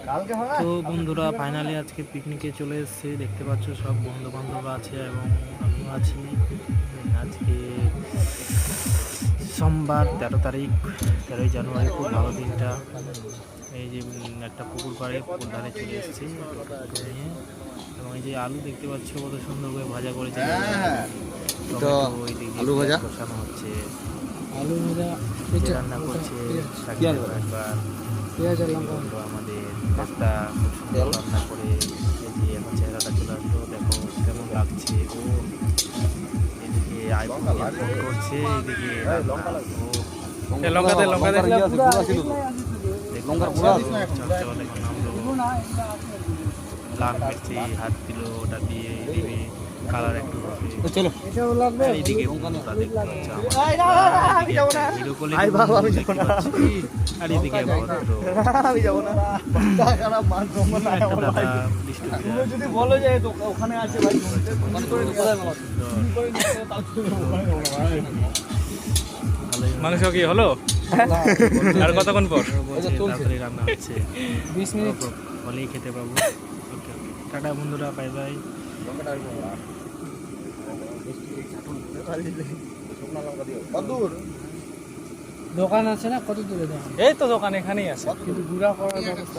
তো বন্ধুরা ফাইনালি আজকে পিকনিকে চলে এসেছি, দেখতে পাচ্ছ সব বন্ধু বান্ধবরা আছে এবং আমিও আছি। আজকে সোমবার 13 তারিখ, 13ই জানুয়ারি, খুব ভালো দিনটা। এই যে একটা পুকুর পাড়ে পুকুর ধারে চলে এসেছি নিয়ে, এবং এই যে আলু দেখতে পাচ্ছ কত সুন্দর করে ভাজা করেছে, আলু ভাজা বসানো হচ্ছে, আলু ভাজা রান্না করছে একবার আমাদের একটা রান্না করে। এই যে এখন চেহারাটা চলে আসলো, দেখো কেমন লাগছে। ও এদিকে আইফোন ফোন করছে, এদিকে লাল মির্চি হাত দিল, ওটা দিয়ে এদিকে কালার একটু হবে, এইদিকে আর এদিকে মাংস কি হলো আর কতক্ষণ পর? তাড়াতাড়ি রান্না হচ্ছে, 20 মিনিট হলেই খেতে পাবো। ওকে, টাটা বন্ধুরা, বাই বাই। দোকান আছে না, কত দূরে? এই তো দোকান এখানেই আছে, কিন্তু ঘোরা করার ব্যবস্থা